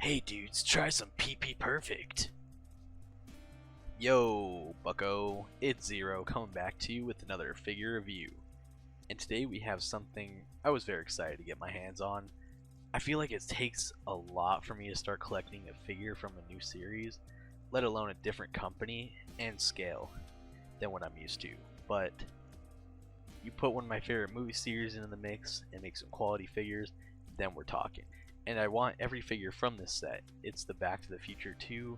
Hey dudes, try some PP Perfect. Yo, Bucko, it's Zero coming back to you with another figure review. And today we have something I was very excited to get my hands on. I feel like it takes a lot for me to start collecting a figure from a new series, let alone a different company and scale than what I'm used to. But you put one of my favorite movie series into the mix and make some quality figures, then we're talking. And I want every figure from this set. It's the Back to the Future II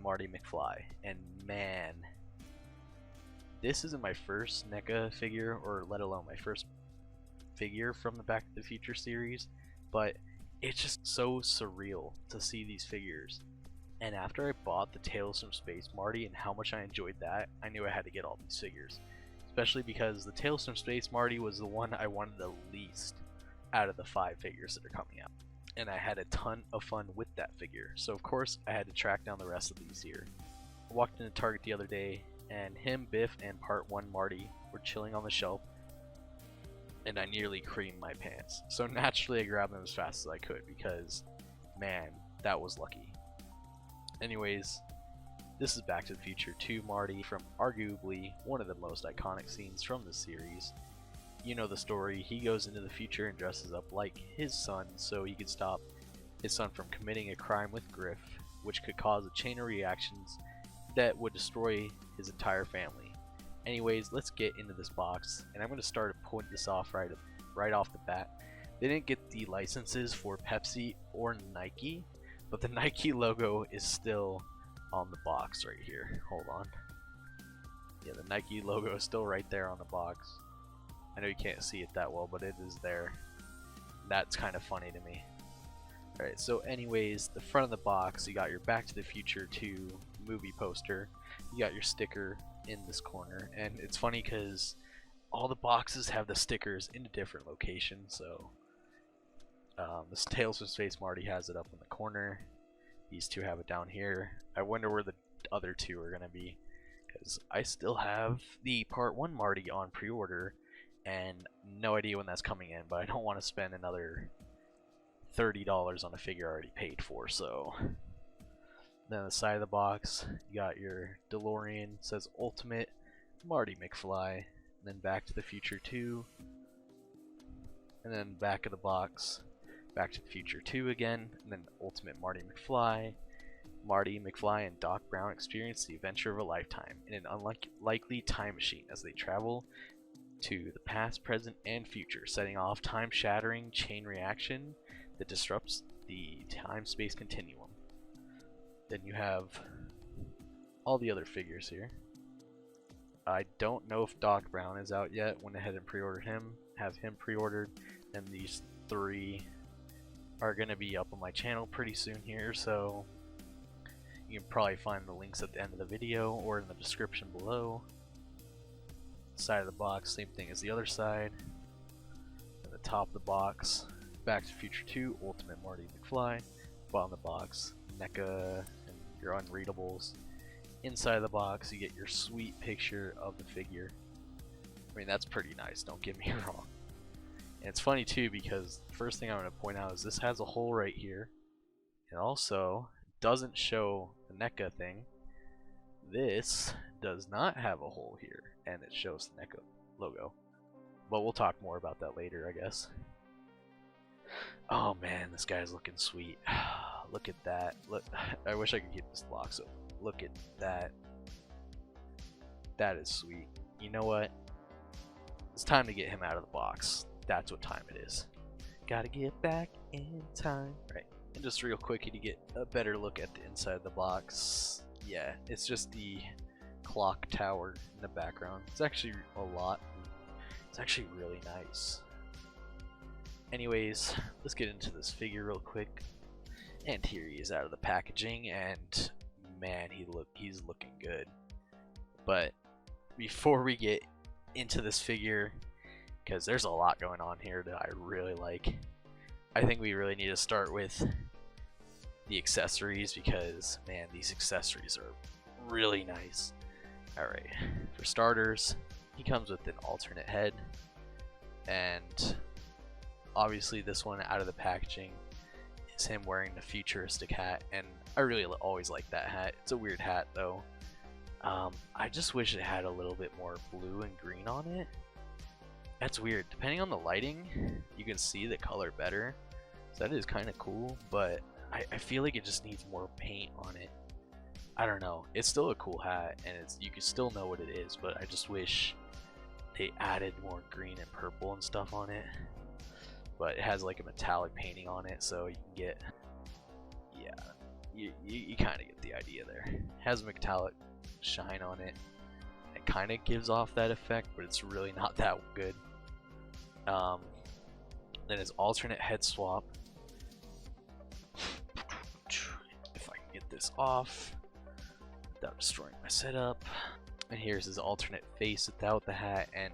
Marty McFly, and man, this isn't my first NECA figure, or let alone my first figure from the Back to the Future series, but it's just so surreal to see these figures. And after I bought the Tales from Space Marty and how much I enjoyed that, I knew I had to get all these figures, especially because the Tales from Space Marty was the one I wanted the least out of the 5 figures that are coming out. And I had a ton of fun with that figure, so of course I had to track down the rest of these here. I walked into Target the other day, and him, Biff, and Part 1 Marty were chilling on the shelf, and I nearly creamed my pants. So naturally I grabbed them as fast as I could, because man, that was lucky. Anyways, this is Back to the Future II Marty from arguably one of the most iconic scenes from the series. You know the story. He goes into the future and dresses up like his son so he could stop his son from committing a crime with Griff, which could cause a chain of reactions that would destroy his entire family. Anyways, let's get into this box, and I'm going to start to point this off right off the bat. They didn't get the licenses for Pepsi or Nike, but the Nike logo is still on the box right here. Hold on. Yeah, the Nike logo is still right there on the box. I know you can't see it that well, but it is there. That's kind of funny to me. Alright, so anyways, the front of the box, you got your Back to the Future 2 movie poster. You got your sticker in this corner, and it's funny because all the boxes have the stickers in a different location. So this Tales from Space Marty has it up in the corner. These two have it down here. I wonder where the other two are going to be, because I still have the Part 1 Marty on pre-order, and no idea when that's coming in, but I don't want to spend another $30 on a figure I already paid for. So then on the side of the box, you got your DeLorean, it says Ultimate Marty McFly, and then Back to the Future 2, and then back of the box, Back to the Future 2 again, and then Ultimate Marty McFly. Marty McFly and Doc Brown experience the adventure of a lifetime in an unlikely time machine as they travel to the past, present, and future, setting off time-shattering chain reaction that disrupts the time-space continuum. Then you have all the other figures here. I don't know if Doc Brown is out yet. Went ahead and pre-ordered him, have him pre-ordered, and these 3 are going to be up on my channel pretty soon here, so you can probably find the links at the end of the video or in the description below. Side of the box, same thing as the other side. At the top of the box, Back to the Future 2 Ultimate Marty McFly. Bottom of the box, NECA and your unreadables. Inside of the box, you get your sweet picture of the figure. I mean, that's pretty nice, don't get me wrong. And it's funny too, because the first thing I'm going to point out is this has a hole right here. It also doesn't show the NECA thing. This does not have a hole here, and it shows the NECA logo. But we'll talk more about that later, I guess. Oh man, this guy's looking sweet. Look at that. Look, I wish I could keep this lock, so look at that. That is sweet. You know what? It's time to get him out of the box. That's what time it is. Gotta get back in time. Right. And just real quick, to get a better look at the inside of the box. Yeah, it's just the clock tower in the background. It's actually it's actually really nice. Anyways, let's get into this figure real quick. And here he is out of the packaging, and man, he's looking good. But before we get into this figure, because there's a lot going on here that I really like, I think we really need to start with the accessories, because man, these accessories are really nice. Alright, for starters, he comes with an alternate head, and obviously this one out of the packaging is him wearing the futuristic hat, and I really always like that hat. It's a weird hat though. I just wish it had a little bit more blue and green on it. That's weird. Depending on the lighting, you can see the color better. So that is kind of cool, but I feel like it just needs more paint on it. I don't know. It's still a cool hat, and you can still know what it is, but I just wish they added more green and purple and stuff on it. But it has like a metallic painting on it, so you can get, yeah, you kind of get the idea there. It has a metallic shine on it. It kind of gives off that effect, but it's really not that good. Then his alternate head swap. If I can get this off without destroying my setup. And here's his alternate face without the hat, and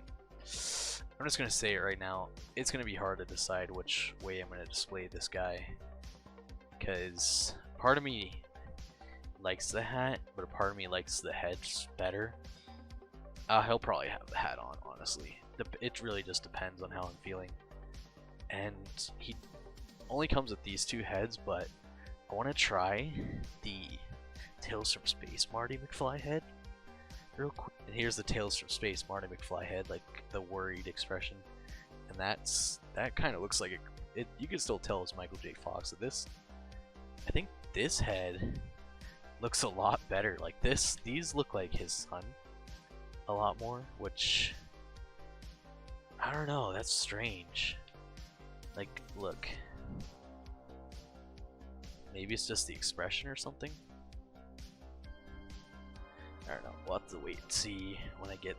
I'm just gonna say it right now, it's gonna be hard to decide which way I'm gonna display this guy, because part of me likes the hat, but a part of me likes the heads better. He'll probably have the hat on, honestly. It really just depends on how I'm feeling. And he only comes with these two heads, but I want to try the Tales from Space Marty McFly head real quick. And here's the Tales from Space Marty McFly head, like the worried expression. And that kind of looks like it. You can still tell it's Michael J. Fox. I think this head looks a lot better. Like these look like his son a lot more, which I don't know. That's strange. Like, look. Maybe it's just the expression or something. I don't know. We'll have to wait and see when I get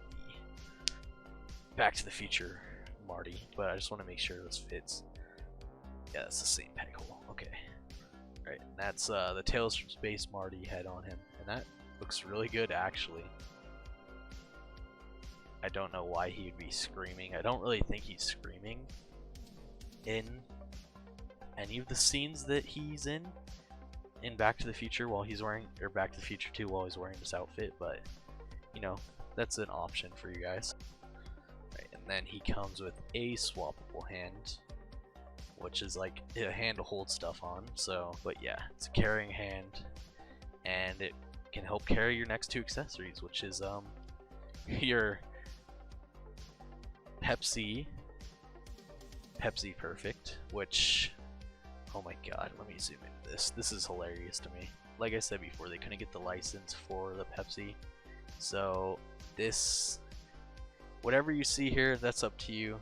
the Back to the Future Marty. But I just want to make sure this fits. Yeah, that's the same peg hole. Okay. Alright, and that's the Tales from Space Marty head on him. And that looks really good, actually. I don't know why he would be screaming. I don't really think he's screaming in any of the scenes that he's in Back to the Future while he's wearing, or Back to the Future 2 while he's wearing this outfit, but you know, that's an option for you guys. Right, and then he comes with a swappable hand, which is like a hand to hold stuff on. So, but yeah, it's a carrying hand, and it can help carry your next two accessories, which is your Pepsi Perfect, which, oh my god, let me zoom into this. This is hilarious to me. Like I said before, they couldn't get the license for the Pepsi, so this, whatever you see here, that's up to you.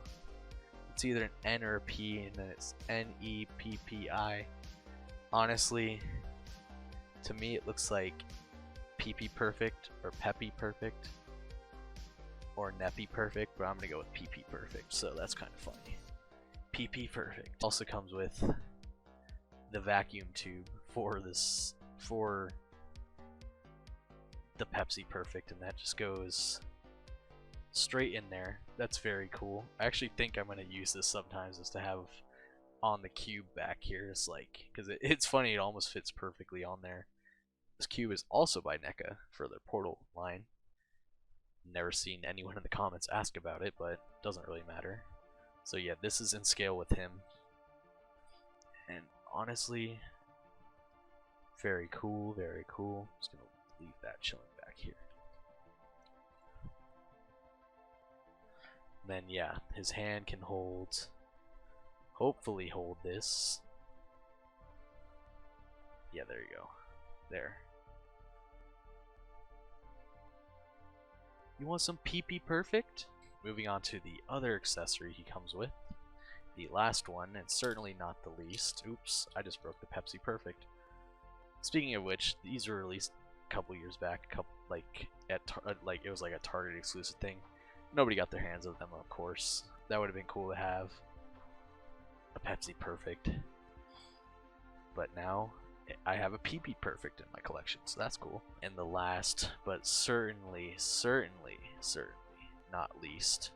It's either an N or a P, and then it's NEPPI. Honestly, to me it looks like PP Perfect or Peppy Perfect or Neppy Perfect, but I'm gonna go with PP Perfect, so that's kind of funny. PP Perfect also comes with the vacuum tube for the Pepsi Perfect, and that just goes straight in there. That's very cool. I actually think I'm gonna use this sometimes, just to have on the cube back here. It's like, because it's funny, it almost fits perfectly on there. This cube is also by NECA for their Portal line. Never seen anyone in the comments ask about it, but it doesn't really matter. So yeah, this is in scale with him, and honestly, very cool, very cool. Just gonna leave that chilling back here. And then yeah, his hand can hopefully hold this. Yeah, there you go. There. You want some PP Perfect? Moving on to the other accessory he comes with. The last one, and certainly not the least. Oops, I just broke the Pepsi Perfect. Speaking of which, these were released a couple years back, it was like a Target exclusive thing. Nobody got their hands on them, of course. That would have been cool to have a Pepsi Perfect. But now I have a PP Perfect in my collection, so that's cool. And the last, but certainly not least,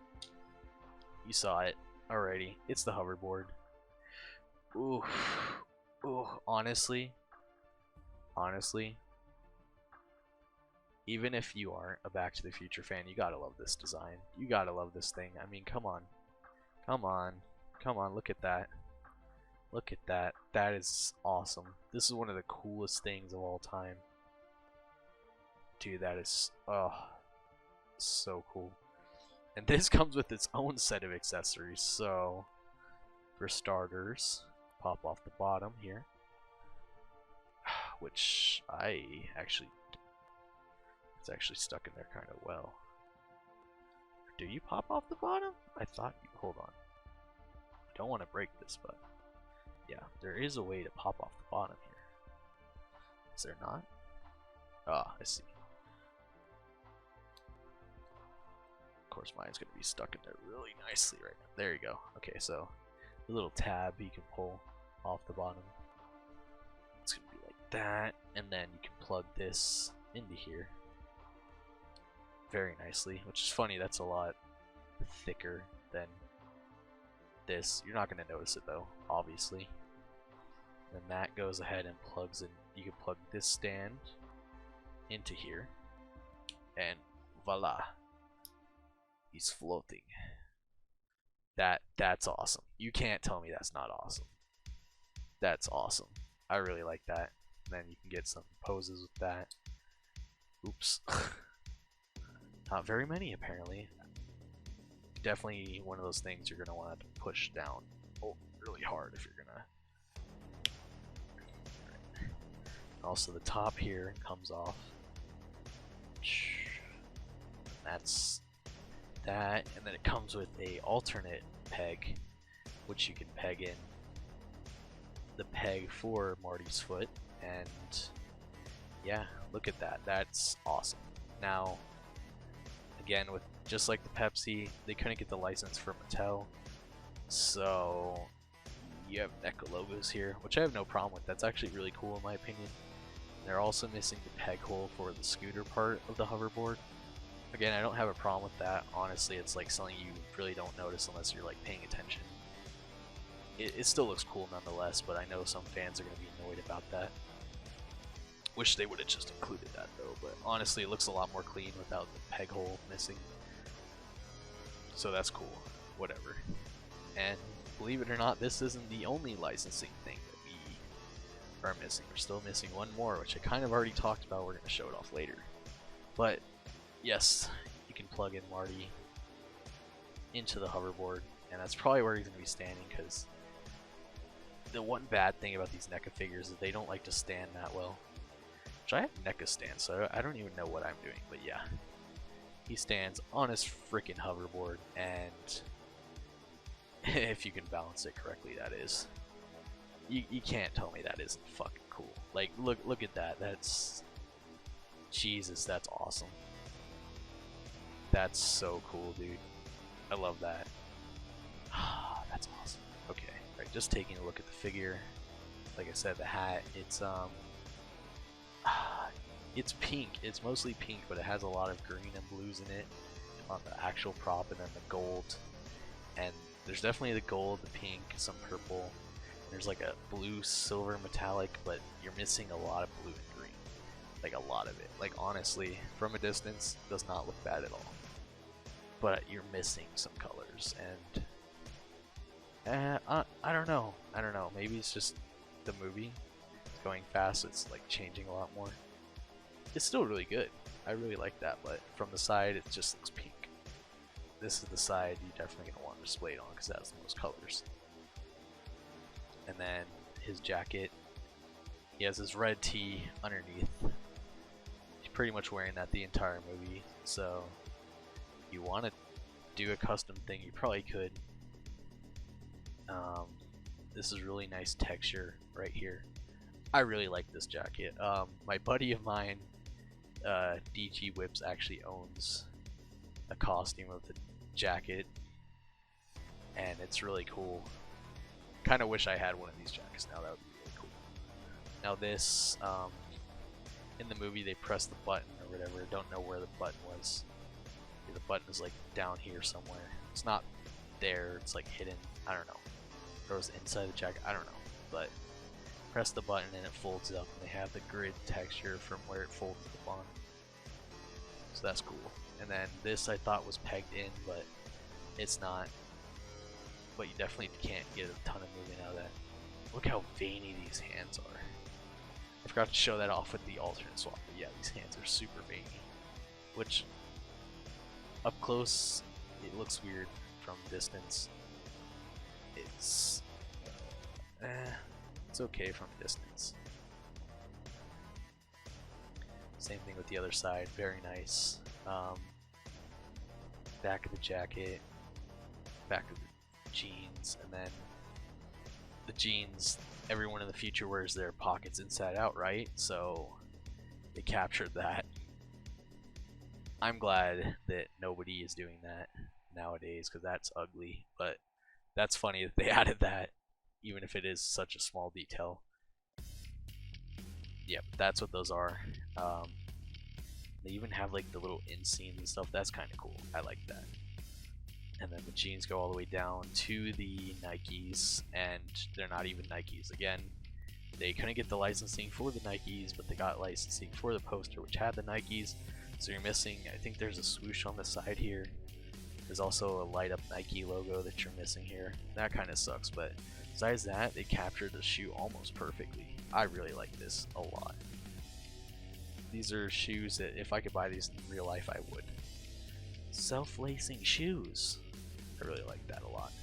you saw it already, it's the hoverboard. Ooh, honestly, even if you aren't a Back to the Future fan, you gotta love this design. You gotta love this thing. I mean, come on, look at that. Look at that. That is awesome. This is one of the coolest things of all time. Dude, that is, oh, so cool. And this comes with its own set of accessories. So, for starters, pop off the bottom here. Which it's actually stuck in there kind of well. Do you pop off the bottom? I thought you, hold on. I don't want to break this, but yeah, there is a way to pop off the bottom here. Is there not? Ah, I see. Of course, mine's going to be stuck in there really nicely right now. There you go. Okay, so the little tab you can pull off the bottom. It's going to be like that, and then you can plug this into here very nicely, which is funny. That's a lot thicker than this. You're not going to notice it though, obviously. Then that goes ahead and plugs in. You can plug this stand into here, and voila, he's floating. That's awesome. You can't tell me that's not awesome. That's awesome. I really like that. And then you can get some poses with that. Oops. Not very many, apparently. Definitely one of those things you're going to want to push down really hard if you're going to. Also, the top here comes off. That's that. And then it comes with a alternate peg, which you can peg in the peg for Marty's foot. And yeah, look at that. That's awesome. Now, again, with just like the Pepsi, they couldn't get the license for Mattel, so you have NECA logos here, which I have no problem with. That's actually really cool in my opinion. They're also missing the peg hole for the scooter part of the hoverboard. Again, I don't have a problem with that. Honestly, it's like something you really don't notice unless you're like paying attention. It still looks cool nonetheless, but I know some fans are going to be annoyed about that. Wish they would have just included that though, but honestly it looks a lot more clean without the peg hole missing. So that's cool, whatever. And believe it or not, this isn't the only licensing thing that we are missing. We're still missing one more, which I kind of already talked about. We're going to show it off later. But yes, you can plug in Marty into the hoverboard, and that's probably where he's going to be standing, because the one bad thing about these NECA figures is they don't like to stand that well. Which I have NECA stands, so I don't even know what I'm doing, but yeah. He stands on his freaking hoverboard, and if you can balance it correctly, that is. You can't tell me that isn't fucking cool. Like, look at that. That's... Jesus, that's awesome. That's so cool, dude. I love that. That's awesome. Okay, right, just taking a look at the figure. Like I said, the hat, it's pink. It's mostly pink, but it has a lot of green and blues in it on the actual prop, and then the gold. And there's definitely the gold, the pink, some purple. There's like a blue, silver, metallic, but you're missing a lot of blue and green. Like a lot of it. Like honestly, from a distance, does not look bad at all. But you're missing some colors, and I don't know. I don't know. Maybe it's just the movie. It's going fast. It's like changing a lot more. It's still really good. I really like that, but from the side it just looks pink. This is the side you're definitely going to want to display it on because it has the most colors. And then his jacket, he has his red tee underneath. He's pretty much wearing that the entire movie, so if you want to do a custom thing, you probably could. This is really nice texture right here. I really like this jacket. My buddy of mine, DG Whips, actually owns a costume of the jacket, and it's really cool. Kind of wish I had one of these jackets now. That would be really cool. Now this, in the movie they press the button or whatever. Don't know where the button was. The button is like down here somewhere. It's not there. It's like hidden. I don't know. Or it was inside the jacket. I don't know. But press the button and it folds up, and they have the grid texture from where it folds up on. So that's cool. And then this I thought was pegged in, but it's not. But you definitely can't get a ton of movement out of that. Look how veiny these hands are. I forgot to show that off with the alternate swap, but yeah, these hands are super veiny. Which, up close, it looks weird. From distance, it's okay from distance. Same thing with the other side, very nice. Back of the jacket, back of the jeans, and then the jeans, everyone in the future wears their pockets inside out, right? So they captured that. I'm glad that nobody is doing that nowadays, because that's ugly, but that's funny that they added that, even if it is such a small detail. Yep, that's what those are. They even have like the little inseams and stuff. That's kind of cool. I like that. And then the jeans go all the way down to the Nikes, and they're not even Nikes. Again, they couldn't get the licensing for the Nikes, but they got licensing for the poster, which had the Nikes. So you're missing, I think there's a swoosh on the side here. There's also a light up Nike logo that you're missing here. That kind of sucks, but besides that, they captured the shoe almost perfectly. I really like this a lot. These are shoes that if I could buy these in real life, I would. Self-lacing shoes. I really like that a lot.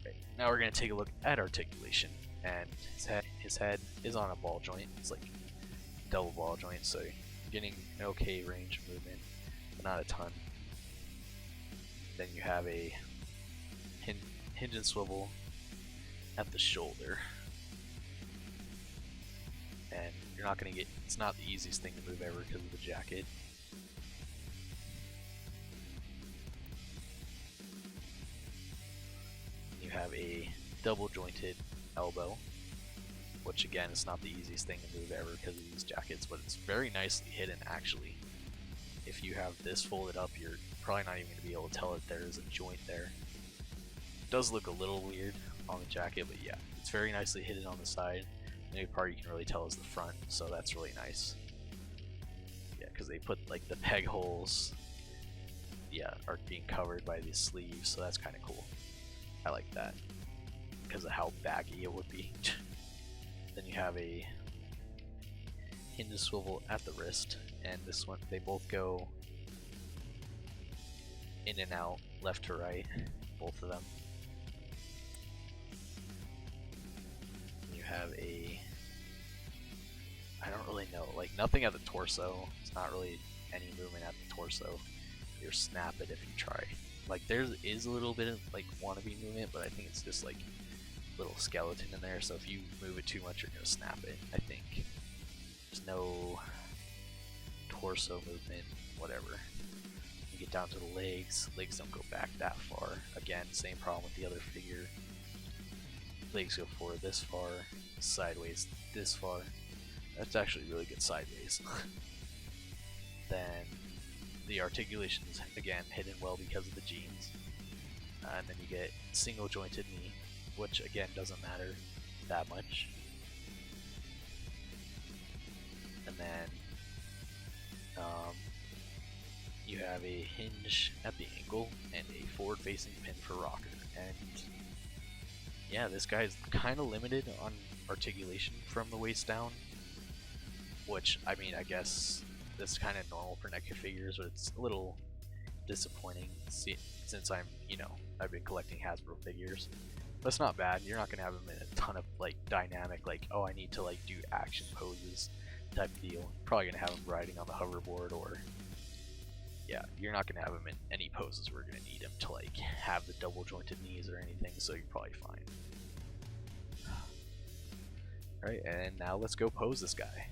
Okay, now we're going to take a look at articulation. And his head is on a ball joint. It's like double ball joint, so you're getting an okay range of movement, but not a ton. Then you have a hinge and swivel at the shoulder. And you're not going to get, it's not the easiest thing to move ever because of the jacket. You have a double jointed elbow, which again is not the easiest thing to move ever because of these jackets, but it's very nicely hidden actually. If you have this folded up, you're probably not even going to be able to tell that there is a joint there. It does look a little weird on the jacket, but yeah, it's very nicely hidden on the side. The only part you can really tell is the front, so that's really nice. Yeah, because they put like the peg holes, yeah, are being covered by these sleeves, so that's kind of cool. I like that because of how baggy it would be. Then you have a hinge swivel at the wrist, and this one, they both go in and out, left to right, both of them. You have a, I don't really know, like nothing at the torso. It's not really any movement at the torso. You snap it if you try. Like there is a little bit of like wannabe movement, but I think it's just like little skeleton in there, so if you move it too much you're gonna snap it, I think. There's no torso movement, whatever. You get down to the legs don't go back that far. Again, same problem with the other figure. Legs go forward this far, sideways this far. That's actually really good sideways. Then the articulation is again hidden well because of the jeans. And then you get single jointed knee, which again doesn't matter that much. And then you have a hinge at the ankle and a forward facing pin for rocker. And yeah, this guy's kind of limited on articulation from the waist down, which I mean, I guess that's kind of normal for NECA figures, but it's a little disappointing since I'm, you know, I've been collecting Hasbro figures. But it's not bad. You're not gonna have them in a ton of like dynamic, like, oh, I need to like do action poses type of deal. You're probably gonna have them riding on the hoverboard, or yeah, you're not gonna have them in any poses where you're gonna need them to like have the double jointed knees or anything, so you're probably fine. Alright, and now let's go pose this guy.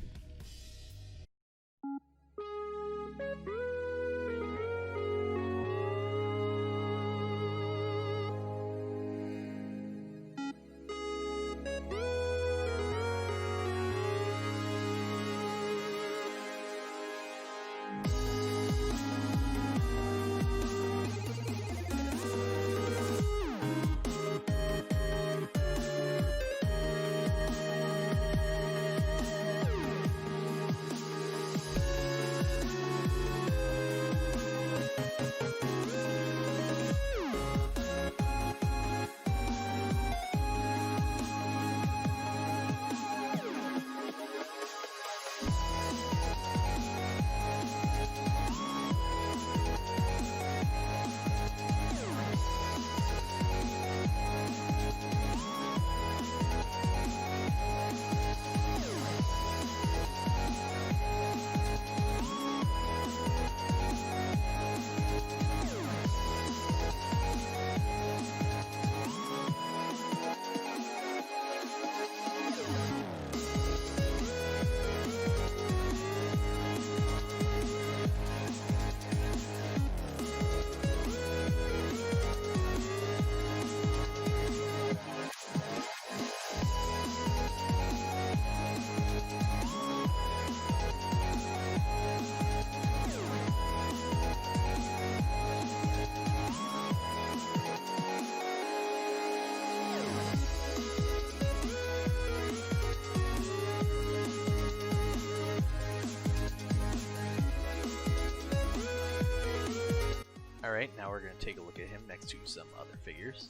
Alright, now we're going to take a look at him next to some other figures.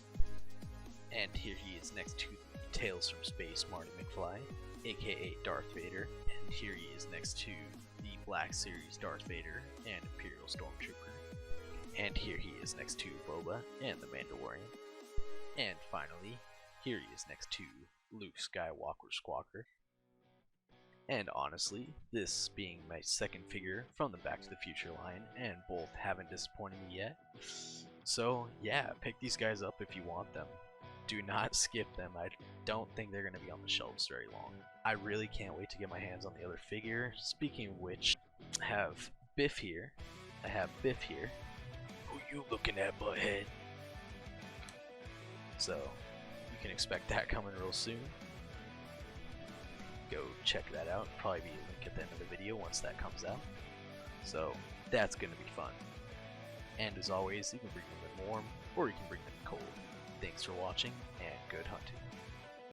And here he is next to the Tales from Space Marty McFly, aka Darth Vader. And here he is next to the Black Series Darth Vader and Imperial Stormtrooper. And here he is next to Boba and the Mandalorian. And finally, here he is next to Luke Skywalker Squawker. And honestly, this being my second figure from the Back to the Future line, and both haven't disappointed me yet. So yeah, pick these guys up if you want them. Do not skip them. I don't think they're going to be on the shelves very long. I really can't wait to get my hands on the other figure. Speaking of which, I have Biff here. Who you looking at, butthead? So, you can expect that coming real soon. Go check that out. Probably be a link at the end of the video once that comes out. So, that's going to be fun. And as always, you can bring them in warm, or you can bring them cold. Thanks for watching, and good hunting.